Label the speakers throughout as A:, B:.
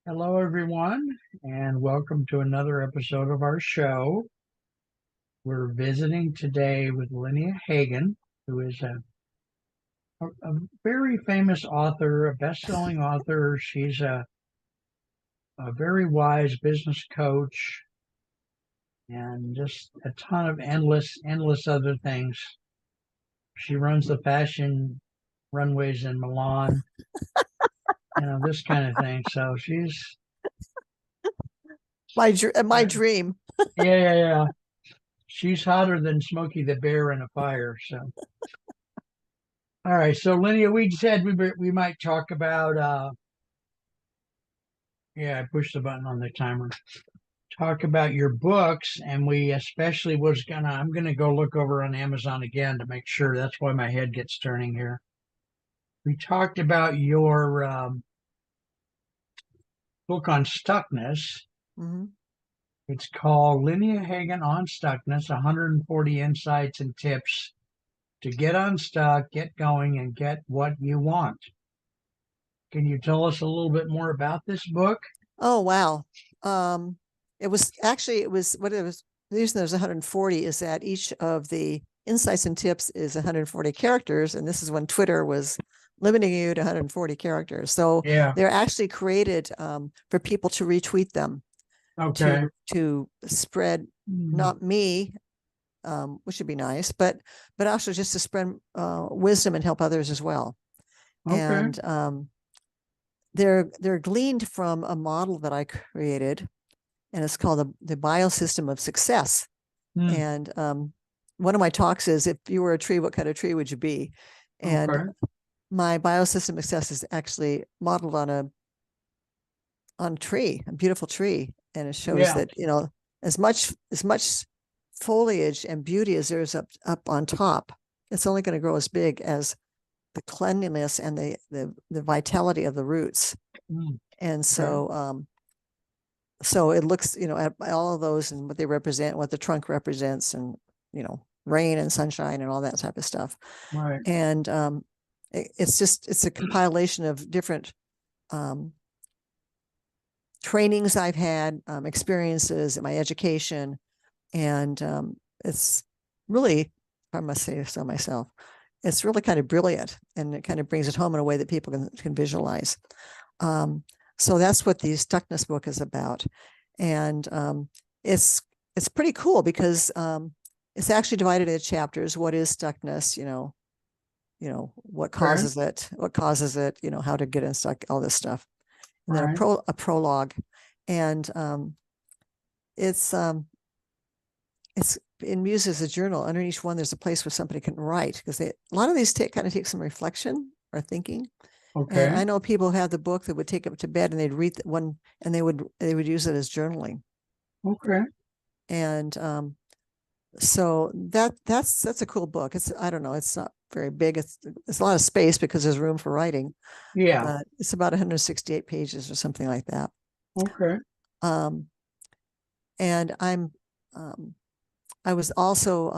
A: Hello, everyone, and welcome to another episode of our show. We're visiting today with Lynnea Hagen, who is a very famous author, a best-selling author. She's a very wise business coach and just a ton of endless other things. She runs the fashion runways in Milan, this kind of thing. So she's,
B: My dream.
A: yeah. She's hotter than Smokey the Bear in a fire. So, all right. So, Lynnea, we said we might talk about. Yeah, I pushed the button on the timer. Talk about your books, and we especially was gonna. I'm gonna go look over on Amazon again to make sure. That's why my head gets turning here. We talked about your book on stuckness.
B: Mhm.
A: It's called Lynnea Hagen on Stuckness: 140 Insights and Tips to Get Unstuck, Get Going, and Get What You Want. Can you tell us a little bit more about this book?
B: Oh, wow. Um, it was what it was. The reason there's 140 is that each of the insights and tips is 140 characters, and this is when Twitter was limiting you to 140 characters. So
A: Yeah.
B: they're actually created for people to retweet them
A: Okay.
B: to spread not me, which would be nice, but also just to spread wisdom and help others as well.
A: Okay.
B: And they're gleaned from a model that I created, and it's called the biosystem of success.
A: Mm.
B: And one of my talks is, if you were a tree, what kind of tree would you be? And
A: Okay.
B: my biosystem of success is actually modeled on a tree, a beautiful tree, and it shows
A: Yeah.
B: that as much foliage and beauty as there is up on top, it's only going to grow as big as the cleanliness and the vitality of the roots.
A: Mm.
B: And
A: Okay.
B: so it looks, at all of those and what they represent, what the trunk represents, and rain and sunshine and all that type of stuff.
A: Right.
B: And it's a compilation of different trainings I've had, experiences in my education, and it's really, if I must say so myself, it's really kind of brilliant, and it kind of brings it home in a way that people can visualize. Um, so that's what the Stuckness book is about, and it's pretty cool because it's actually divided into chapters. What is stuckness? What
A: Okay.
B: causes it? What causes it? How to get unstuck? All this stuff, and then
A: Right.
B: a prologue, and it's in Muse as a journal. Under each one, there's a place where somebody can write, because a lot of these kind of take some reflection or thinking. And
A: Okay.
B: I know people who have the book that would take it to bed and they'd read one, and they would use it as journaling.
A: Okay.
B: And so that's a cool book. I don't know, it's not very big. It's a lot of space because there's room for writing,
A: Yeah.
B: but it's about 168 pages or something like that.
A: Okay.
B: Um, and I was also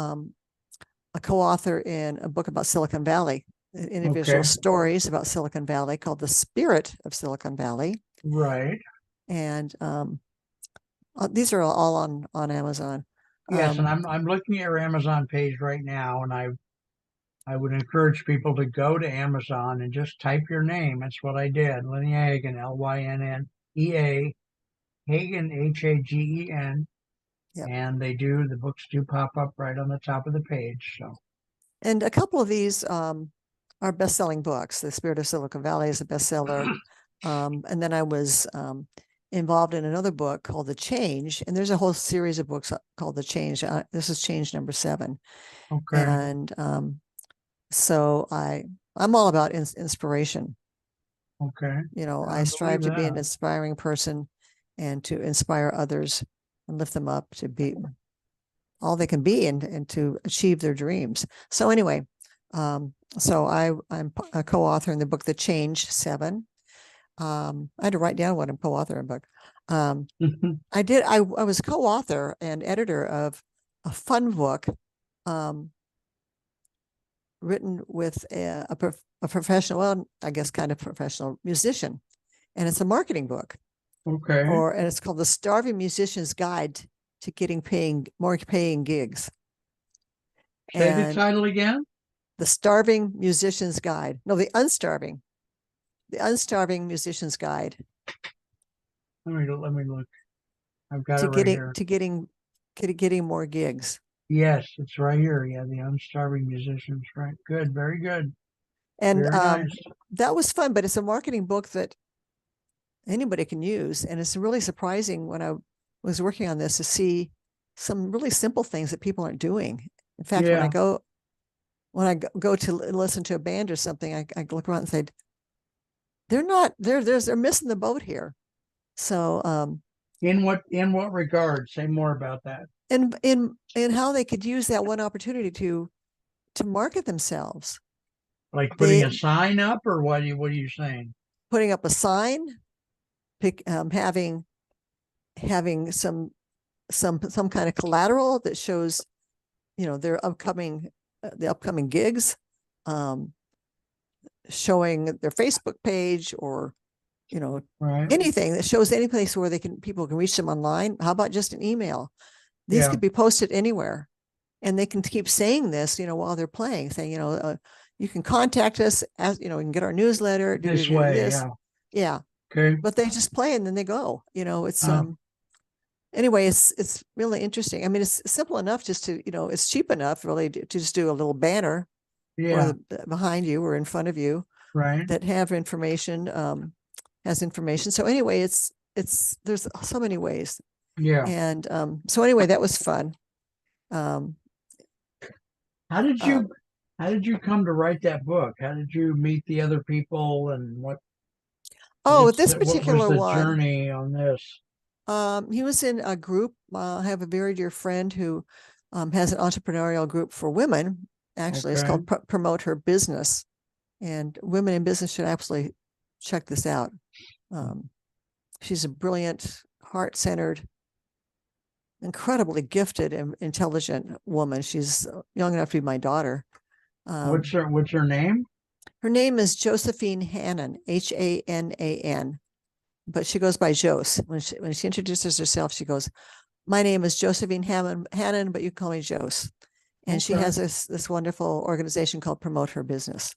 B: a co-author in a book about Silicon Valley, individual
A: Okay.
B: stories about Silicon Valley, called The Spirit of Silicon Valley.
A: Right.
B: And these are all on Amazon.
A: Yes, and
B: Um,
A: I'm looking at your Amazon page right now, and I would encourage people to go to Amazon and just type your name. That's what I did. Lynnea Hagen, Lynnea Hagen, Hagen,
B: yeah.
A: and the books do pop up right on the top of the page. So,
B: And a couple of these are best-selling books. The Spirit of Silicon Valley is a bestseller. And then I was involved in another book called The Change, and there's a whole series of books called The Change. This is Change number 7.
A: okay.
B: And so I'm all about inspiration.
A: Okay. I
B: I strive
A: believe
B: to be an
A: that.
B: inspiring person and to inspire others and lift them up to be all they can be, and to achieve their dreams. So anyway, so I'm a co-author in the book The Change 7. I had to write down what I'm co-author in book. I was co-author and editor of a fun book written with a professional, well, I guess kind of professional musician, and it's a marketing book.
A: Okay.
B: and it's called The Starving Musician's Guide to Getting more paying gigs.
A: Say the
B: And
A: title again.
B: The Starving Musician's Guide. No, The Unstarving Musician's Guide
A: Let me look. I've got it
B: to
A: right here.
B: getting more gigs.
A: Yes, it's right here. Yeah, the unstarving musicians. Right. Good. Very good.
B: And
A: Very nice.
B: that was fun, but it's a marketing book that anybody can use. And it's really surprising when I was working on this to see some really simple things that people aren't doing. In fact,
A: Yeah.
B: when I go to listen to a band or something, I look around and say, they're not, they're missing the boat here. So,
A: In what regard? Say more about that.
B: in how they could use that one opportunity to market themselves.
A: Like putting
B: They
A: a sign up, or what are you saying?
B: putting up a sign, having some kind of collateral that shows, their the upcoming gigs, um, showing their Facebook page, or you know
A: Right.
B: anything that shows any place where people can reach them online. How about just an email? These
A: Yeah.
B: could be posted anywhere, and they can keep saying this, while they're playing, saying, you can contact us, as you can get our newsletter,
A: This way.
B: this.
A: Yeah.
B: Yeah,
A: Okay.
B: but they just play and then they go. It's
A: Uh,
B: anyway, it's really interesting. I mean, it's simple enough just to, it's cheap enough really to just do a little banner or
A: yeah.
B: behind you or in front of you
A: Right.
B: that has information. So anyway, there's so many ways.
A: Yeah.
B: And so anyway, that was fun. Um,
A: How did
B: uh,
A: you how did you come to write that book? How did you meet the other people, and
B: oh, this
A: what was
B: particular
A: the
B: one,
A: journey on this?
B: he was in a group. I have a very dear friend who has an entrepreneurial group for women. Actually, it's
A: Okay.
B: called Promote Her Business, and women in business should absolutely check this out. Um, she's a brilliant, heart-centered, incredibly gifted and intelligent woman. She's young enough to be my daughter.
A: What's her name?
B: Her name is Josephine Hanan, Hanan, but she goes by Jose. When she introduces herself, she goes, "My name is Josephine Hanan, but you call me Jose." And she
A: Okay.
B: has this wonderful organization called Promote Her Business.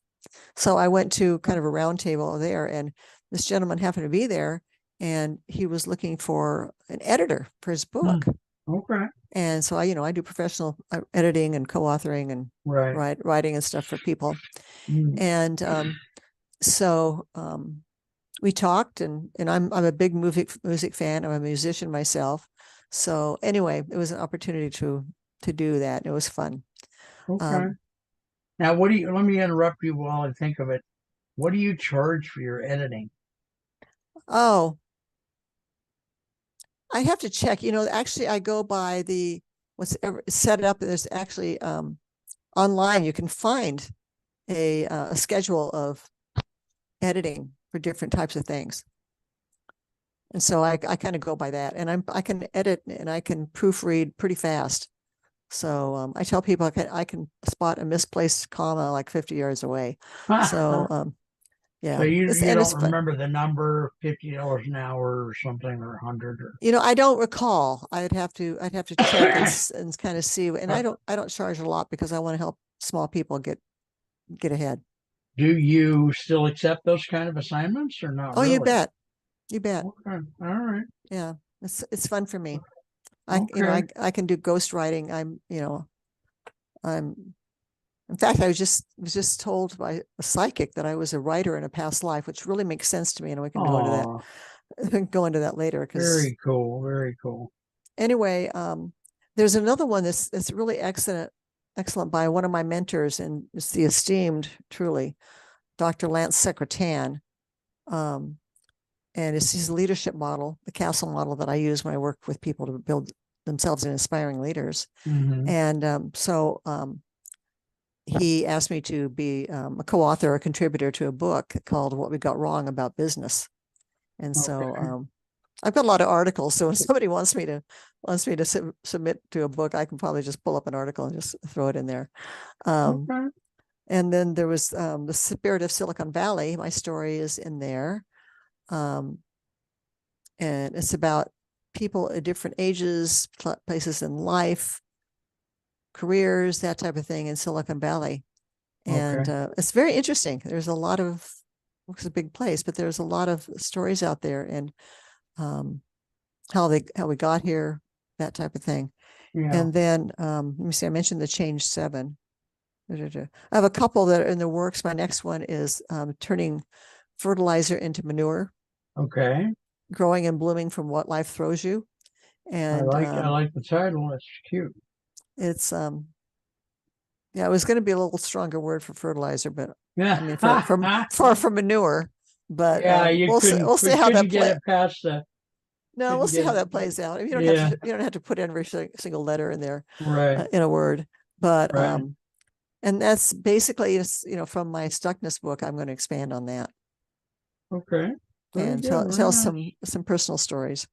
B: So I went to kind of a roundtable there, and this gentleman happened to be there, and he was looking for an editor for his
A: Hmm.
B: book.
A: Okay.
B: And so I do professional editing and co-authoring and
A: Right.
B: writing and stuff for people.
A: Hmm.
B: And so we talked, and I'm a big music fan. I'm a musician myself. So anyway, it was an opportunity to do that. It was fun.
A: Okay.
B: Um,
A: Now, let me interrupt you while I think of it. What do you charge for your editing?
B: oh, I have to check. Actually, I go by what's ever set up. There's actually online. You can find a schedule of editing for different types of things. And so I kind of go by that, and I can edit and I can proofread pretty fast. So I tell people I can spot a misplaced comma like 50 yards away. So
A: So
B: yeah,
A: you
B: it's
A: don't
B: fun.
A: remember the number, $50 an hour or something, or 100 or
B: I don't recall. I'd have to check and kind of see. And I don't charge a lot because I want to help small people get ahead.
A: do you still accept those kind of assignments or not
B: Oh, you
A: really?
B: bet. You bet.
A: Okay. All right.
B: Yeah. It's fun for me.
A: Okay.
B: I can do ghost writing. I'm in fact, I was just told by a psychic that I was a writer in a past life, which really makes sense to me. And we can go into that
A: Oh,
B: go into that later. Because
A: very cool. Very cool.
B: anyway, there's another one that's really excellent by one of my mentors, and it's the esteemed, truly, Dr. Lance Secretan. Um, and it's his leadership model, the castle model that I use when I work with people to build themselves into inspiring leaders.
A: Hmm.
B: And he asked me to be a co-author, a contributor to a book called "What We Got Wrong About Business." And so
A: Okay.
B: I've got a lot of articles. So when somebody wants me to submit to a book, I can probably just pull up an article and just throw it in there. Um,
A: Okay.
B: and then there was the Spirit of Silicon Valley. My story is in there. Um, and it's about people at different ages, places in life, careers, that type of thing in Silicon Valley. And
A: Okay.
B: it's very interesting. There's a lot of, it's a big place, but there's a lot of stories out there, and um, how we got here, that type of thing.
A: Yeah.
B: And then let me see, I mentioned the Change 7. I have a couple that are in the works. My next one is turning fertilizer into manure,
A: Okay.
B: growing and blooming from what life throws you. And
A: I like the title. It's cute.
B: it's yeah, it was going to be a little stronger word for fertilizer, but
A: Yeah.
B: I mean for manure. But
A: Yeah, you
B: we'll see how
A: couldn't
B: that
A: get
B: play.
A: it past the
B: No, we'll
A: couldn't
B: see
A: get
B: how
A: it.
B: that plays out. I mean,
A: Yeah.
B: you don't have to put every single letter in there
A: Right.
B: in a word, but
A: Right.
B: and that's basically, from my Stuckness book. I'm going to expand on that
A: Okay. Very
B: and
A: good. Very
B: tell
A: nice.
B: some personal stories.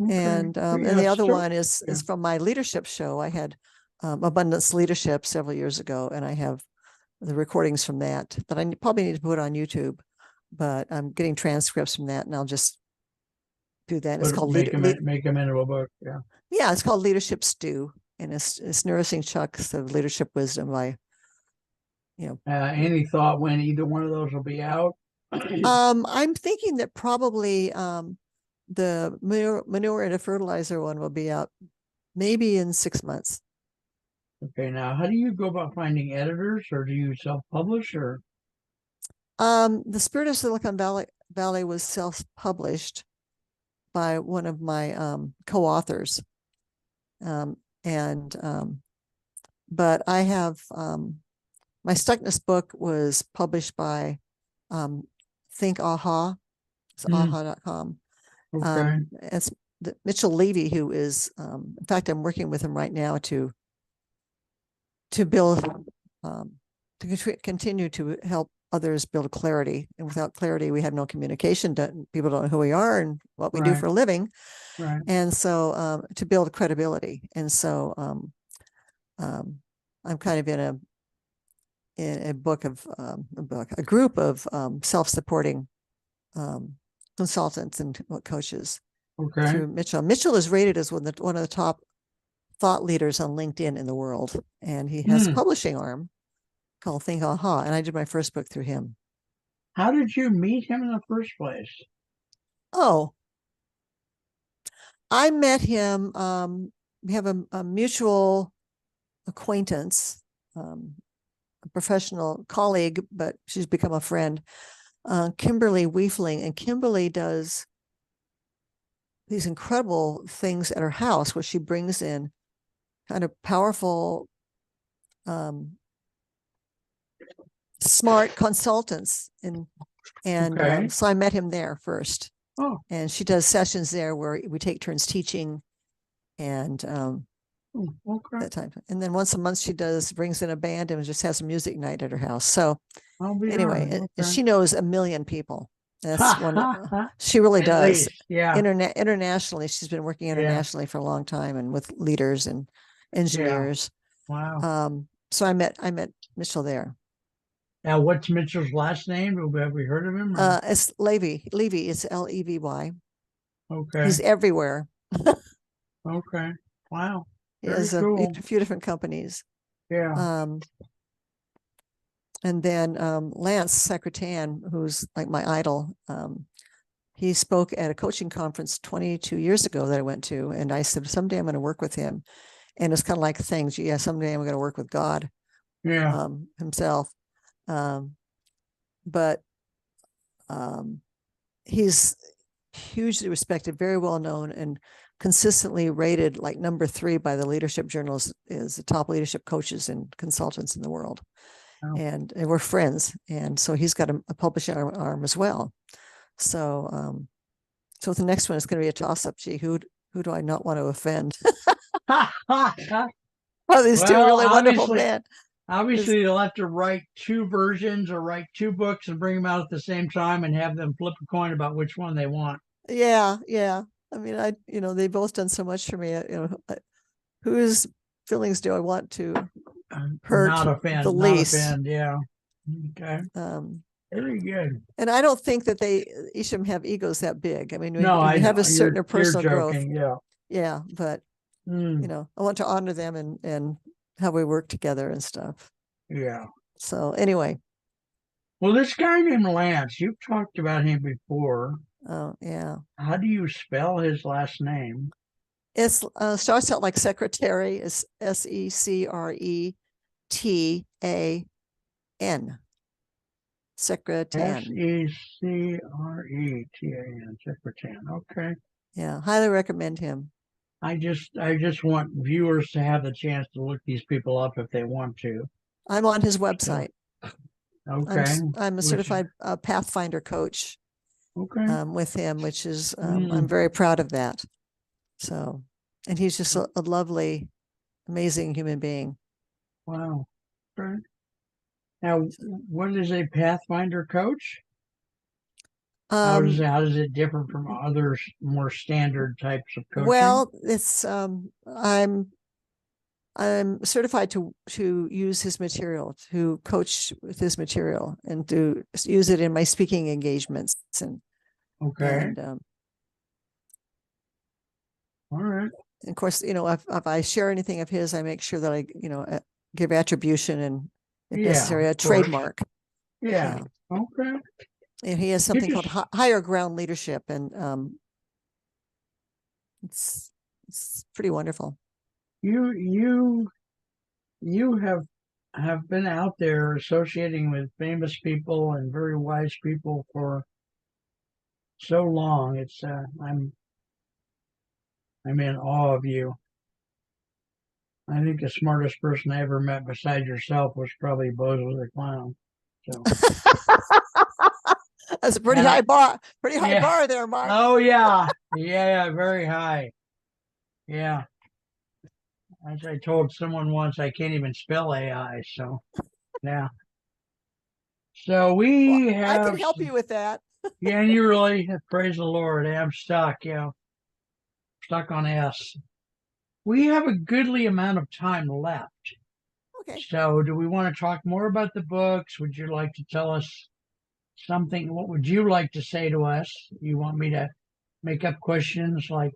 A: Okay.
B: And
A: Yeah.
B: the other
A: So
B: one
A: yeah.
B: is from my leadership show. I had Abundance Leadership several years ago, and I have the recordings from that I probably need to put on YouTube. But I'm getting transcripts from that, and I'll just do that. It's
A: But
B: called lead, lead
A: make them into a book. Yeah.
B: Yeah, it's called Leadership Stew, and it's nourishing chunks of leadership wisdom by you know.
A: Any thought when either one of those will be out?
B: I'm thinking that probably the manure and a fertilizer one will be out maybe in 6 months.
A: Okay. Now, how do you go about finding editors, or do you self-publish, or
B: The Spirit of Silicon Valley was self-published by one of my co-authors, and but I have my Stuckness book was published by Think Aha. It's
A: Hmm,
B: aha.com.
A: okay,
B: It's Mitchell Levy, who is, in fact, I'm working with him right now to build, to continue to help others build clarity. And without clarity, we have no communication. People don't know who we are and what we do
A: right,
B: for a living.
A: right,
B: And so to build credibility. And so um, I'm kind of in a book of a group of self-supporting um, consultants and coaches
A: okay.
B: through Mitchell. Mitchell is rated as one of the top thought leaders on LinkedIn in the world, and he has a
A: Hmm.
B: publishing arm called Think Aha, and I did my first book through him.
A: How did you meet him in the first place?
B: Oh, I met him. We have a mutual acquaintance, a professional colleague, but she's become a friend, Kimberly Weefling, and Kimberly does these incredible things at her house where she brings in kind of powerful, um, smart consultants, and
A: Okay.
B: so I met him there first,
A: Oh,
B: and she does sessions there where we take turns teaching, and
A: okay.
B: that type. And then once a month she brings in a band and just has a music night at her house. So
A: I'll be
B: anyway,
A: darned.
B: and
A: Okay.
B: she knows a million people. That's
A: Ha
B: one.
A: ha ha.
B: She really
A: At
B: does.
A: least, yeah,
B: Internationally, she's been working
A: yeah,
B: internationally for a long time and with leaders and
A: yeah.
B: engineers.
A: Wow.
B: So I met Mitchell there.
A: Now, what's Mitchell's last name? Have we heard of him? Or
B: It's Levy. Levy. It's Levy.
A: okay,
B: He's everywhere.
A: okay. Wow.
B: He
A: Very
B: has
A: cool.
B: a few different companies.
A: Yeah,
B: Um, and then Lance Secretan, who's like my idol, he spoke at a coaching conference 22 years ago that I went to. And I said, someday I'm going to work with him. And it's kind of like things, yeah, someday I'm going to work with God
A: yeah.
B: himself. Um, but um, he's hugely respected, very well known, and consistently rated like number 3 by the leadership journals is the top leadership coaches and consultants in the world.
A: Wow.
B: And we're friends. And so he's got a publishing arm as well. So, so the next one is going to be a toss up. Gee, who do I not want to offend?
A: Ha ha ha.
B: Oh, these two
A: Well,
B: really wonderful men.
A: obviously, you'll have to write two versions or write two books and bring them out at the same time and have them flip a coin about which one they want.
B: Yeah, yeah. I mean, they've both done so much for me. Whose feelings do I want to hurt
A: Not
B: the
A: offend, not
B: least?
A: offend. Yeah. Okay.
B: Um,
A: Very good.
B: And I don't think that each of them have egos that big. I mean,
A: No,
B: when
A: I
B: you have
A: know.
B: a certain
A: You're
B: personal growth,
A: joking. Yeah.
B: yeah, but
A: Mm,
B: I want to honor them and how we work together and stuff.
A: yeah.
B: So anyway,
A: Well, this guy named Lance, you've talked about him before.
B: oh yeah,
A: How do you spell his last name?
B: it's starts out like secretary is Secretan. Secretan.
A: Secretan, Secretan. Okay.
B: Yeah, highly recommend him.
A: I just want viewers to have the chance to look these people up if they want to.
B: I'm on his
A: So,
B: website.
A: okay.
B: I'm a
A: Which,
B: certified Pathfinder coach
A: okay.
B: with him, which is I'm
A: Mm,
B: very proud of that. So, and he's just a lovely, amazing human being.
A: wow. Okay. Now, what is a Pathfinder coach?
B: Um,
A: How does it differ from other more standard types of coaching?
B: well, it's I'm certified to use his material, to coach with his material, and to use it in my speaking engagements.
A: Okay.
B: And
A: All right.
B: of course, if I share anything of his, I make sure that I give attribution and, if
A: Yeah,
B: necessary, a
A: of course.
B: trademark.
A: Yeah.
B: Yeah,
A: Okay.
B: and he has
A: You
B: something called
A: just
B: higher ground leadership, and it's pretty wonderful.
A: you you you have been out there associating with famous people and very wise people for so long. It's I'm in awe of you. I think the smartest person I ever met besides yourself was probably Bozo the Clown. So,
B: That's a
A: and I,
B: pretty high
A: yeah,
B: bar there, Mark.
A: oh yeah, yeah, very high. Yeah, as I told someone once, I can't even spell AI. So, yeah. So
B: Well,
A: we
B: I can
A: have,
B: help you with that.
A: yeah, and you really praise the Lord. I'm stuck, stuck on S. We have a goodly amount of time left.
B: Okay.
A: So, do we want to talk more about the books? Would you like to tell us something? What would you like to say to us? You want me to make up questions like,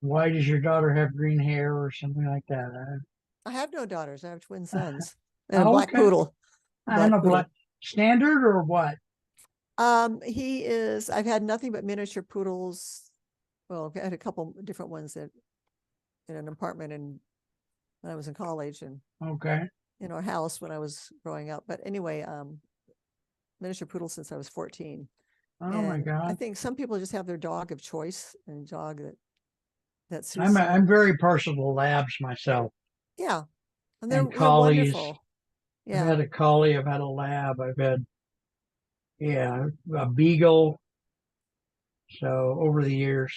A: why does your daughter have green hair or something like that?
B: I have no daughters. I have twin sons and a
A: Oh,
B: black
A: okay.
B: poodle.
A: I don't
B: Black
A: know, black
B: poodle.
A: standard or what?
B: He is. I've had nothing but miniature poodles. Well, I've had a couple different ones that in an apartment when I was in college, and
A: Okay.
B: in our house when I was growing up. But anyway, miniature poodle since I was 14.
A: Oh my
B: And I
A: God.
B: think some people just have their dog of choice and dog that
A: I'm
B: suits
A: I'm
B: them.
A: very partial to labs myself
B: Yeah, and
A: and
B: they're
A: collies.
B: wonderful.
A: I've
B: Yeah,
A: had a collie, I've had a lab, I've had a beagle. So over the years.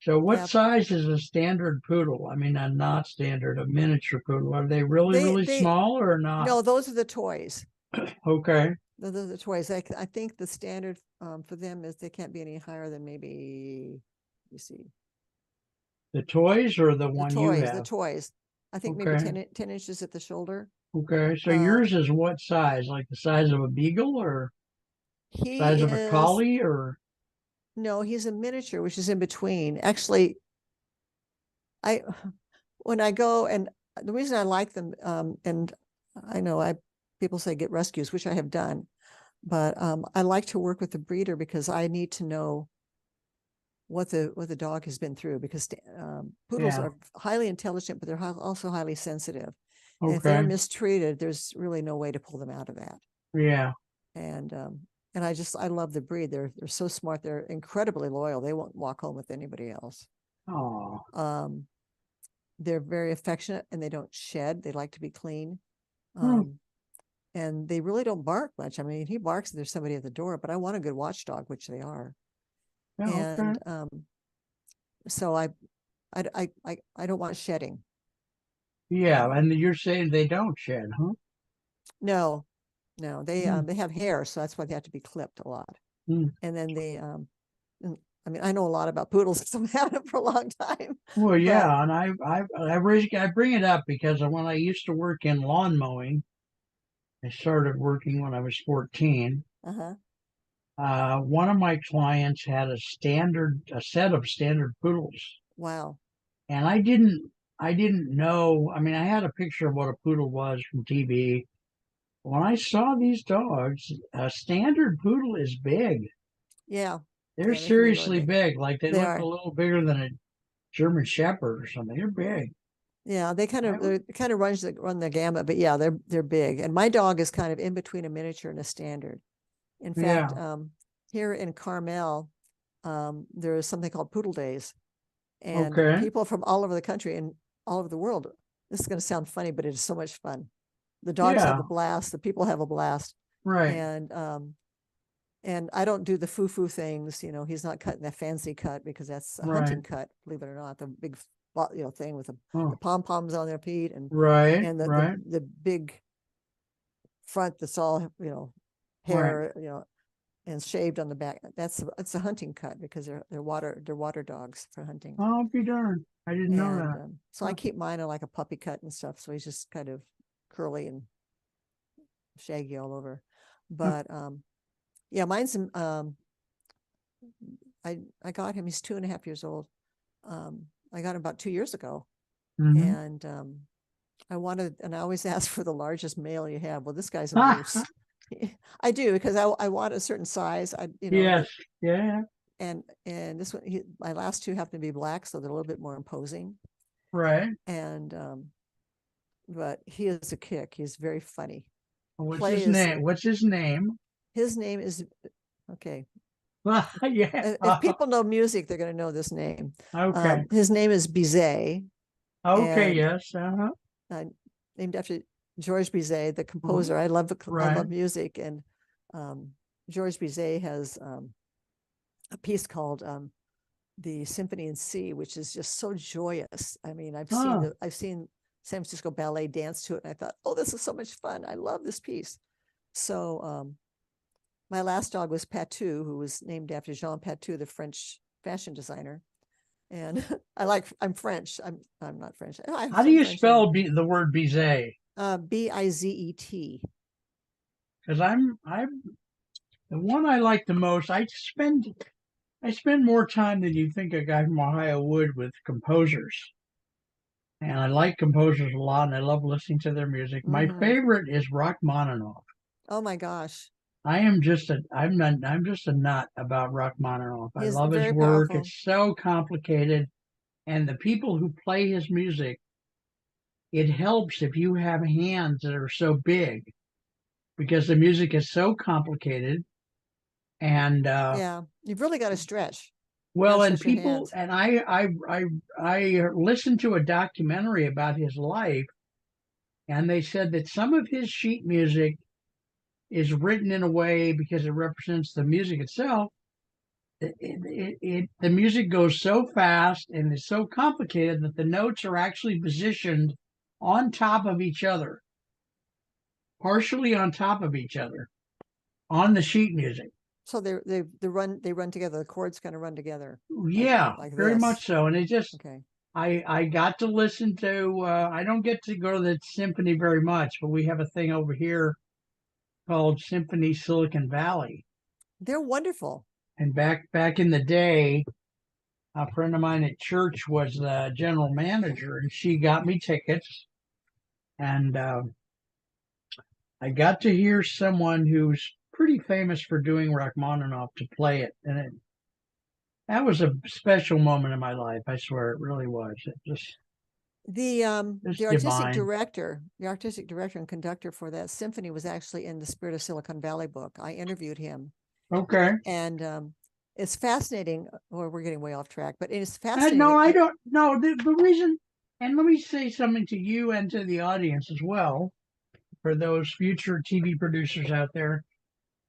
A: So what
B: yeah.
A: size is a standard poodle? I mean, a not standard, a miniature poodle. Are they really, really
B: They
A: small or not?
B: no, those are the toys.
A: Okay.
B: Those are the toys. I think the standard for them is they can't be any higher than maybe. You see,
A: The toys or the one you
B: the
A: have?
B: toys. I think maybe
A: Okay.
B: 10 inches at the shoulder.
A: Okay. So
B: Uh,
A: yours is what size? Like the size of a beagle or
B: he
A: size of a
B: is
A: collie or
B: no, he's a miniature, which is in between. Actually, I when I go, and the reason I like them, and I know people say get rescues, which I have done, but I like to work with the breeder because I need to know what the dog has been through, because poodles
A: yeah.
B: are highly intelligent, but they're also highly sensitive. And if they're
A: Okay.
B: mistreated, there's really no way to pull them out of that.
A: Yeah.
B: And I love the breed. They're so smart. They're incredibly loyal. They won't walk home with anybody else.
A: Oh.
B: Um, they're very affectionate and they don't shed. They like to be clean.
A: Hmm.
B: And they really don't bark much. I mean, he barks if there's somebody at the door, but I want a good watchdog, which they are.
A: Yeah, okay.
B: And so I don't want shedding.
A: Yeah, and you're saying they don't shed, huh?
B: No, no,
A: Hmm.
B: they have hair, so that's why they have to be clipped a lot.
A: Hmm.
B: And then I mean, I know a lot about poodles because I've had them for a long time,
A: Well,
B: but
A: yeah, and I bring it up because when I used to work in lawn mowing, I started working when I was 14.
B: Uh-huh.
A: One of my clients had a set of standard poodles,
B: Wow.
A: and I didn't know. I mean, I had a picture of what a poodle was from TV. When I saw these dogs, a standard poodle is big.
B: Yeah.
A: They're
B: Yeah, they can be really
A: seriously
B: big.
A: big. Like they
B: They
A: look a
B: are.
A: little bigger than a German Shepherd or something. They're big.
B: Yeah, they
A: I,
B: kind of run the gamut, but yeah, they're big. And my dog is kind of in between a miniature and a standard. In fact,
A: yeah.
B: here in Carmel, there is something called Poodle Days, and
A: Okay.
B: people from all over the country and all over the world. This is going to sound funny, but it is so much fun. The dogs have
A: Yeah.
B: a blast. The people have a blast,
A: Right.
B: and I don't do the foo-foo things. You know, he's not cutting that fancy cut because that's a
A: Right.
B: hunting cut, believe it or not. The big, thing with the
A: Oh.
B: pom-poms on their feet and
A: Right.
B: and
A: Right.
B: the big front that's all
A: Right.
B: hair, and shaved on the back. It's a hunting cut because they're water dogs for hunting.
A: I'll be darned. I didn't know
B: And
A: that.
B: so I keep mine on like a puppy cut and stuff. So he's just kind of curly and shaggy all over. But yeah, mine's I got him. He's 2.5 years old. I got him about 2 years ago,
A: Mm-hmm.
B: and I always ask for the largest male you have. Well, this guy's a moose. I do because I want a certain size.
A: Yes. Yeah.
B: And this one, my last two happen to be black, so they're a little bit more imposing.
A: Right.
B: And but he is a kick. He's very funny.
A: What's
B: Play
A: his
B: is
A: name? What's his name?
B: his name is okay.
A: Yeah.
B: If people know music, they're going to know this name.
A: Okay.
B: His name is Bizet,
A: Okay.
B: and
A: Yes. Uh-huh.
B: named after Georges Bizet, the
A: Mhm.
B: composer. I
A: Right.
B: love music, and Georges Bizet has a piece called the Symphony in C, which is just so joyous. I mean,
A: Oh.
B: I've seen San Francisco Ballet dance to it, and I thought, oh, this is so much fun. I love this piece. So my last dog was Patou, who was named after Jean Patou, the French fashion designer. And I'm French. I'm not French. I have
A: How do
B: some
A: you
B: French in me.
A: spell the word Bizet?
B: Bizet.
A: Because I'm the one I like the most. I spend more time than you think a guy from Ohio would with composers. And I like composers a lot, and I love listening to their music. My
B: Mm-hmm.
A: favorite is Rachmaninoff.
B: Oh my gosh.
A: I'm just a nut about Rachmaninoff. I
B: He's
A: love his
B: very
A: work.
B: powerful.
A: It's so complicated, and the people who play his music, it helps if you have hands that are so big because the music is so complicated. And
B: Yeah. You've really got to stretch. You got to
A: well, and
B: stretch your
A: people
B: hands.
A: and I listened to a documentary about his life, and they said that some of his sheet music is written in a way because it represents the music itself. The music goes so fast and is so complicated that the notes are actually positioned on top of each other, partially on top of each other on the sheet music.
B: So they run together. The chords kind of run together
A: Yeah,
B: like
A: very
B: this.
A: much so. And it just
B: Okay.
A: I got to listen to I don't get to go to the symphony very much, but we have a thing over here called Symphony Silicon Valley.
B: They're wonderful.
A: And back in the day, a friend of mine at church was the general manager, and she got me tickets, and I got to hear someone who's pretty famous for doing Rachmaninoff to play it, and that was a special moment in my life. I swear, it really was. It just divine.
B: The artistic director and conductor for that symphony was actually in the Spirit of Silicon Valley book. I interviewed him,
A: Okay.
B: and it's fascinating. Or we're getting way off track, but it's
A: No,
B: fascinating.
A: I don't. No, the reason, and let me say something to you and to the audience as well, for those future TV producers out there.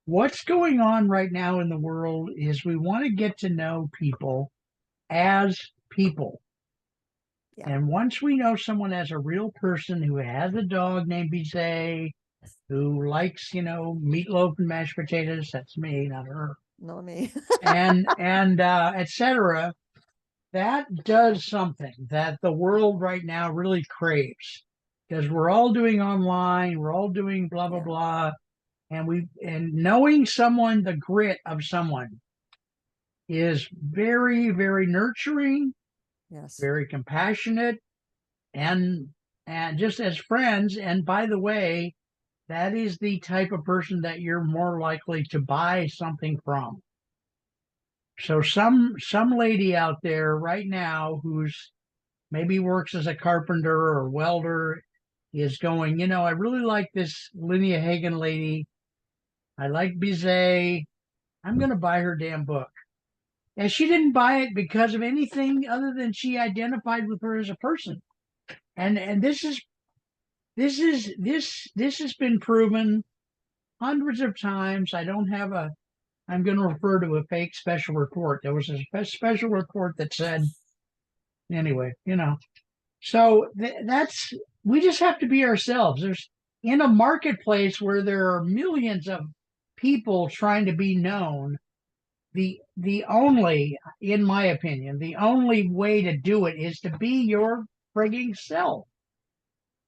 A: What's going on right now in the world is we want to get to know people as people.
B: Yeah.
A: And once we know someone as a real person who has a dog named Bizet, who likes, meatloaf and mashed potatoes, that's me, not her,
B: No, me.
A: and etc. That does something that the world right now really craves. because we're all doing online, we're all doing blah blah
B: Yeah.
A: blah, and knowing someone, the grit of someone is very, very nurturing,
B: Yes.
A: very compassionate, and just as friends. And by the way, that is the type of person that you're more likely to buy something from. So some lady out there right now who's maybe works as a carpenter or welder is going, I really like this Lynnea Hagen lady. I like Bizet. I'm going to buy her damn book. And she didn't buy it because of anything other than she identified with her as a person. And this has been proven hundreds of times. I don't have a I'm going to refer to a fake special report. There was a special report that said anyway, So that's we just have to be ourselves. There's in a marketplace where there are millions of people trying to be known, the only, in my opinion, the only way to do it is to be your frigging self.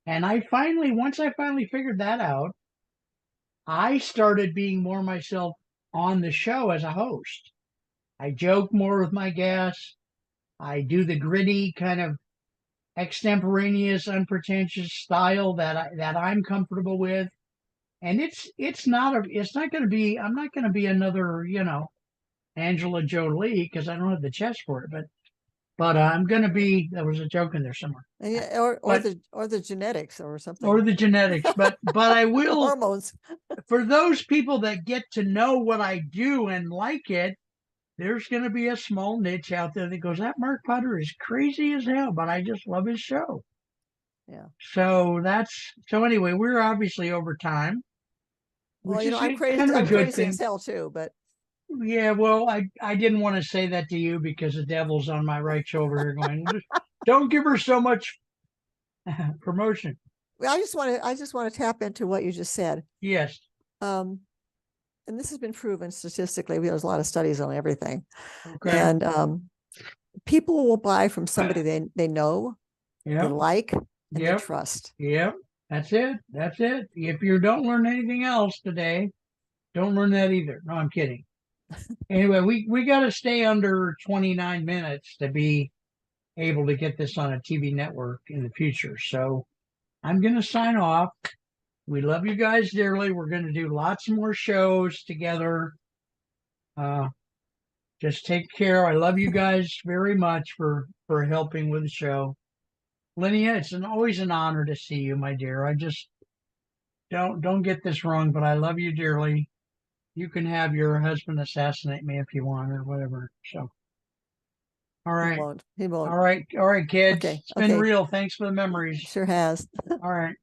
A: And once I finally figured that out, I started being more myself on the show as a host. I joke more with my guests. I do the gritty kind of extemporaneous, unpretentious style that I'm comfortable with. And it's not going to be I'm not going to be another Angela Jolie because I don't have the chest for it. But I'm going to be. There was a joke in there somewhere.
B: Yeah,
A: But
B: or the genetics or
A: or
B: something.
A: the genetics. But I will
B: Hormones.
A: for those people that get to know what I do and like it. There's going to be a small niche out there that goes, that Mark Potter is crazy as hell, but I just love his show.
B: Yeah.
A: So anyway, we're obviously over time,
B: Well,
A: which is
B: I'm crazy.
A: kind of a
B: I'm
A: good
B: crazy as
A: thing.
B: hell too, but
A: Yeah, well, I didn't want to say that to you because the devil's on my right shoulder here going, don't give her so much promotion.
B: I just want to tap into what you just said.
A: Yes.
B: Um, and this has been proven statistically. There's a lot of studies on everything.
A: Okay.
B: And people will buy from somebody they know, they
A: Yep.
B: like, and they
A: Yep.
B: trust.
A: Yep. That's it. That's it. If you don't learn anything else today, don't learn that either. No, I'm kidding. Anyway, we got to stay under 29 minutes to be able to get this on a TV network in the future. So I'm going to sign off. We love you guys dearly. We're going to do lots more shows together. Uh, just take care. I love you guys very much for helping with the show. Lynnea, it's always an honor to see you, my dear. I just don't get this wrong, but I love you dearly. You can have your husband assassinate me if you want or whatever. So, all
B: He
A: right.
B: won't. He won't.
A: All right. All right, kids.
B: Okay.
A: It's been
B: Okay.
A: real. Thanks for the memories.
B: Sure has.
A: All right.